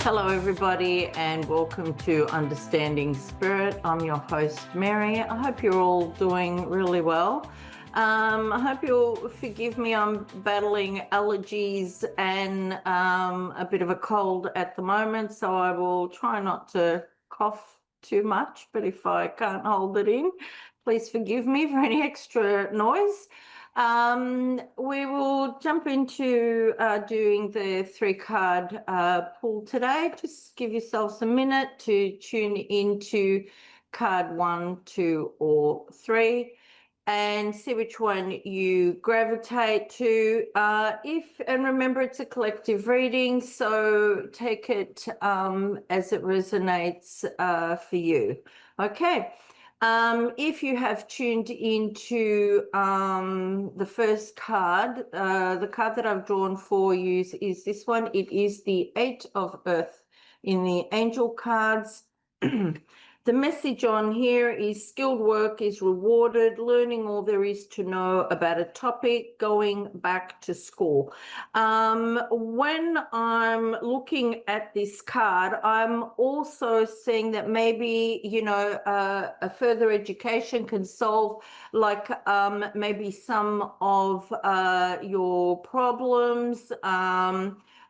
Hello, everybody, and welcome to Understanding Spirit. I'm your host, Mary. I hope you're all doing really well. I hope you'll forgive me. I'm battling allergies and a bit of a cold at the moment, so I will try not to cough too much, but if I can't hold it in, please forgive me for any extra noise. We will jump into doing the 3-card pull today. Just give yourselves a minute to tune into card 1, 2, or 3 and see which one you gravitate to. And remember, it's a collective reading, so take it as it resonates for you. Okay. If you have tuned into the first card, the card that I've drawn for you is this one. It is the 8 of Earth in the angel cards. The message on here is skilled work is rewarded, learning all there is to know about a topic, going back to school. When I'm looking at this card, I'm also seeing that maybe, a further education can solve like maybe some of your problems,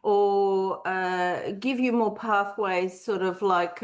or give you more pathways sort of like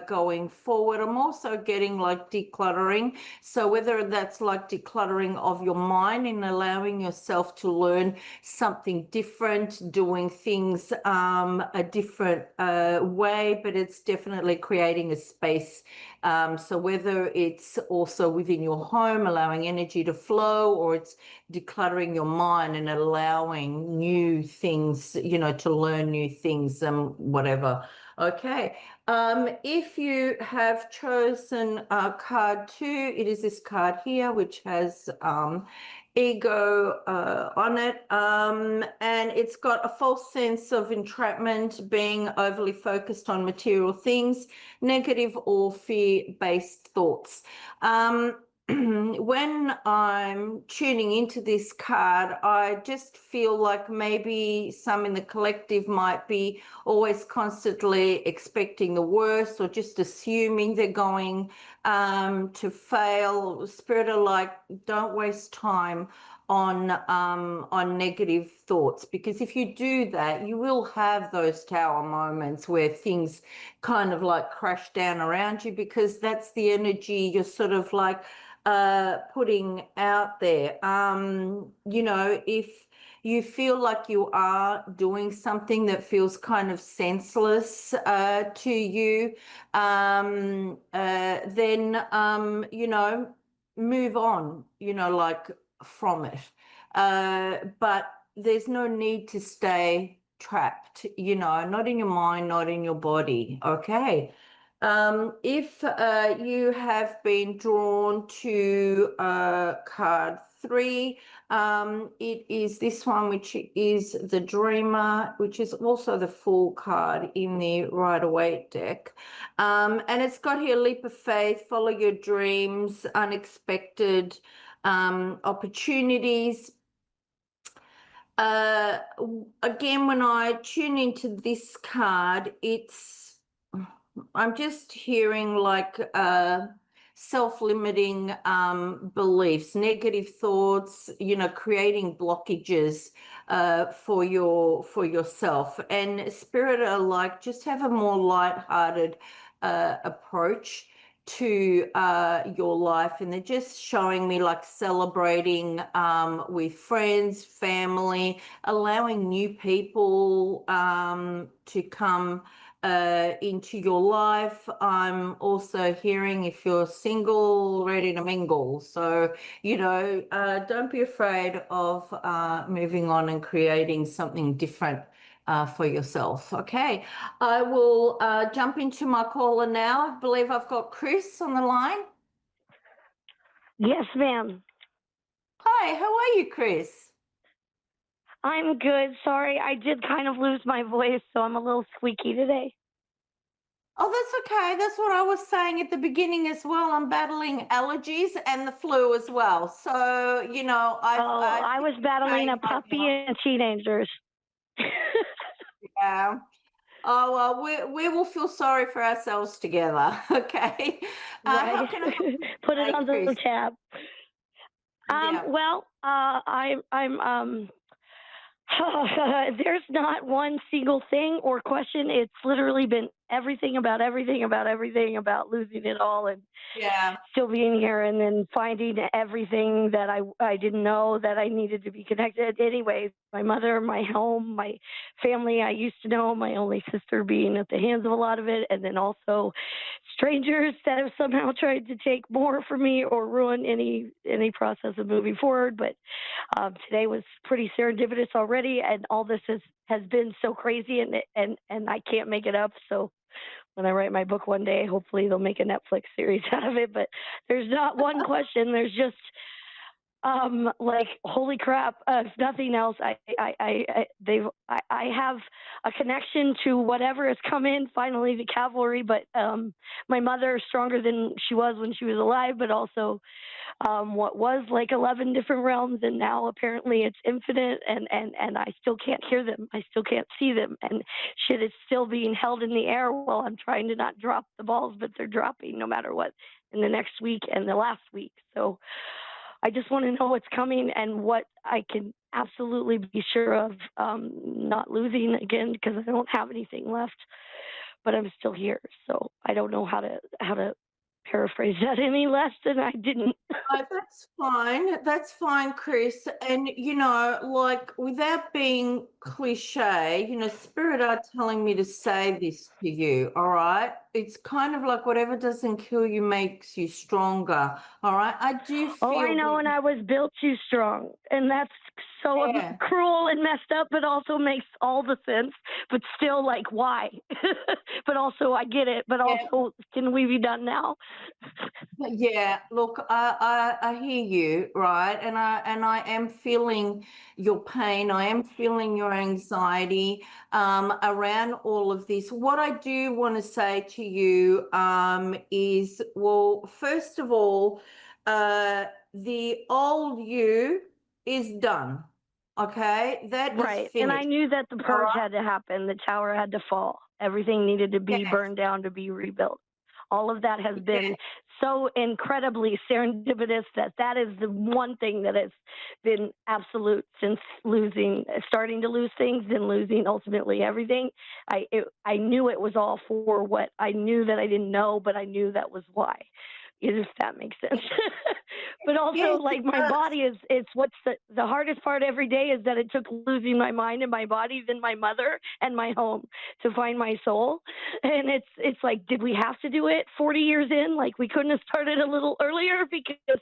going forward. I'm also getting like decluttering. So whether that's like decluttering of your mind and allowing yourself to learn something different, doing things a different way, but it's definitely creating a space. So whether it's also within your home, allowing energy to flow, or it's decluttering your mind and allowing new things, to learn new things and whatever. Okay. If you have chosen card 2, it is this card here, which has ego on it, and it's got a false sense of entrapment, being overly focused on material things, negative or fear-based thoughts. When I'm tuning into this card, I just feel like maybe some in the collective might be always constantly expecting the worst or just assuming they're going to fail. Spirit are like, don't waste time on negative thoughts, because if you do that, you will have those tower moments where things kind of like crash down around you, because that's the energy you're sort of like putting out there. If you feel like you are doing something that feels kind of senseless to you, then move on, like from it. But there's no need to stay trapped, not in your mind, not in your body. Okay. If you have been drawn to card 3, it is this one, which is the Dreamer, which is also the Fool card in the Rider-Waite deck. And it's got here leap of faith, follow your dreams, unexpected opportunities. Again, when I tune into this card, I'm just hearing like self-limiting beliefs, negative thoughts, creating blockages for yourself. And Spirit are like, just have a more light-hearted approach to your life, and they're just showing me like celebrating with friends, family, allowing new people to come into your life. I'm also hearing, if you're single, ready to mingle. So, don't be afraid of moving on and creating something different for yourself. Okay, I will jump into my caller now. I believe I've got Chris on the line. Yes, ma'am. Hi, how are you, Chris? I'm good. Sorry, I did kind of lose my voice, so I'm a little squeaky today. Oh, that's okay. That's what I was saying at the beginning as well. I'm battling allergies and the flu as well. So, I was battling a puppy and teenagers. Yeah. Oh, well, we will feel sorry for ourselves together. Okay. How Right. can I help you Put it today, on the Chris? tab. Yeah. Well, I'm there's not one single thing or question. It's literally been everything about everything about everything about losing it all and Yeah. still being here and then finding everything that I didn't know that I needed to be connected. Anyways, my mother, my home, my family I used to know, my only sister being at the hands of a lot of it, and then also strangers that have somehow tried to take more from me or ruin any process of moving forward. But today was pretty serendipitous already, and all this has been so crazy, and I can't make it up. So when I write my book one day, hopefully they'll make a Netflix series out of it. But there's not one question. There's just like holy crap. If nothing else, I have a connection to whatever has come in. Finally, the cavalry. But my mother is stronger than she was when she was alive. But also what was like 11 different realms, and now apparently it's infinite, and I still can't hear them, I still can't see them, and shit is still being held in the air while I'm trying to not drop the balls, but they're dropping no matter what in the next week and the last week. So I just want to know what's coming and what I can absolutely be sure of, not losing again, because I don't have anything left, but I'm still here. So I don't know how to paraphrase that any less than I didn't. That's fine. That's fine, Chris. And like without being cliche, Spirit are telling me to say this to you. All right. It's kind of like whatever doesn't kill you makes you stronger. All right. I do Oh, I feel know, that. and I was built too strong, and that's so Yeah. cruel and messed up, but also makes all the sense. But still, like, why? But also, I get it. But Yeah. also, can we be done now? Yeah, look, I hear you, right? And I am feeling your pain. I am feeling your anxiety around all of this. What I do want to say to you is, well, first of all, the old you is done. Okay, that is Right. And I finished. knew that the All purge right. had to happen. The tower had to fall. Everything needed to be Yes. burned down to be rebuilt. All of that has been Yeah. so incredibly serendipitous that that is the one thing that has been absolute since starting to lose things, then losing ultimately everything. I knew it was all for what I knew that I didn't know, but I knew that was why. If that makes sense. But also, Yes, like, it my does. body is, it's what's the hardest part every day is that it took losing my mind and my body, then my mother and my home to find my soul. And it's like, did we have to do it 40 years in? Like, we couldn't have started a little earlier? Because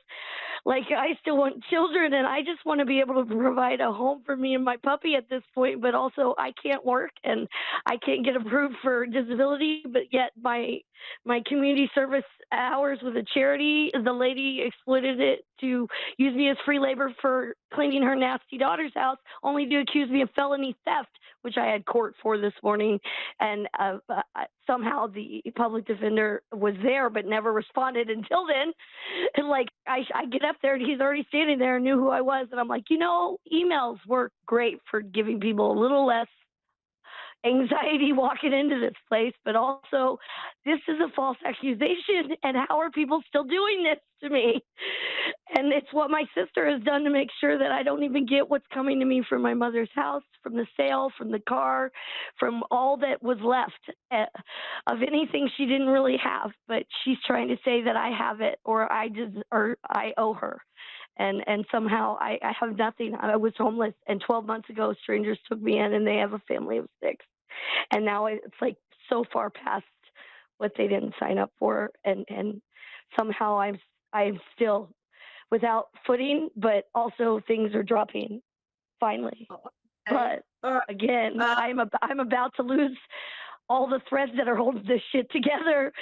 like, I still want children, and I just want to be able to provide a home for me and my puppy at this point. But also, I can't work and I can't get approved for disability, but yet my community service hours with a charity, the lady exploited it to use me as free labor for cleaning her nasty daughter's house, only to accuse me of felony theft, which I had court for this morning. And somehow the public defender was there but never responded until then. And like, I get up there and he's already standing there and knew who I was. And I'm like, emails work great for giving people a little less anxiety walking into this place, but also this is a false accusation, and how are people still doing this to me? And it's what my sister has done to make sure that I don't even get what's coming to me from my mother's house, from the sale, from the car, from all that was left of anything she didn't really have. But she's trying to say that I have it, or I owe her. And somehow I have nothing. I was homeless, and 12 months ago, strangers took me in, and they have a family of 6. And now it's like so far past what they didn't sign up for, and somehow I'm still without footing, but also things are dropping finally. Okay. But All right. again, Uh, I'm about to lose all the threads that are holding this shit together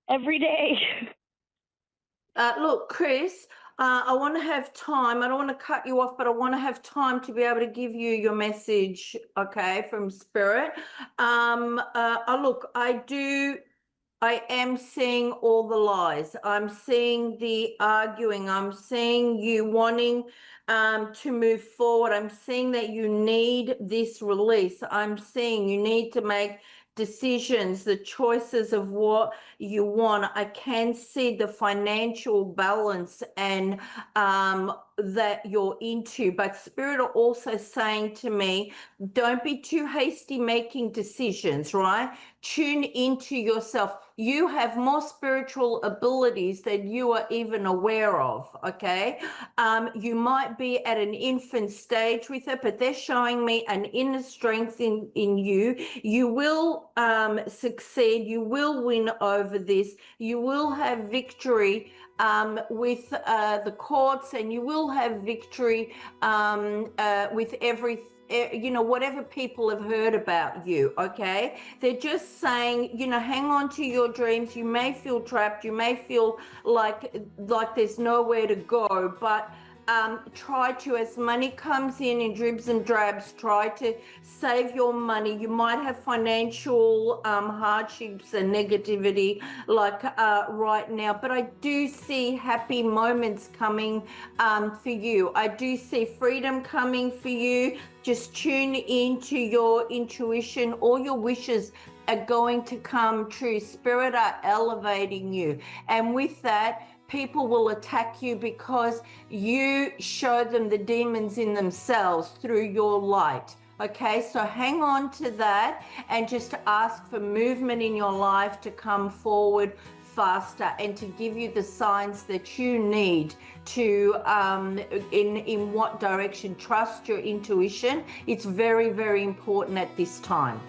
every day. Look, Chris, I want to have time. I don't want to cut you off, but I want to have time to be able to give you your message, okay, from Spirit. Look, I am seeing all the lies. I'm seeing the arguing. I'm seeing you wanting to move forward. I'm seeing that you need this release. I'm seeing you need to make decisions, the choices of what you want. I can see the financial balance and that you're into, but Spirit are also saying to me, don't be too hasty making decisions, right? Tune into yourself. You have more spiritual abilities than you are even aware of, okay? You might be at an infant stage with it, but they're showing me an inner strength in you. You will succeed. You will win over this. You will have victory with the courts, and you will have victory with whatever people have heard about you, okay? They're just saying, hang on to your dreams. You may feel trapped. You may feel like there's nowhere to go, but try to, as money comes in dribs and drabs, try to save your money. You might have financial hardships and negativity right now, but I do see happy moments coming for you. I do see freedom coming for you. Just tune into your intuition. All your wishes are going to come true. Spirit are elevating you, and with that, people will attack you because you show them the demons in themselves through your light. Okay, so hang on to that and just ask for movement in your life to come forward faster and to give you the signs that you need to in what direction. Trust your intuition. It's very, very important at this time.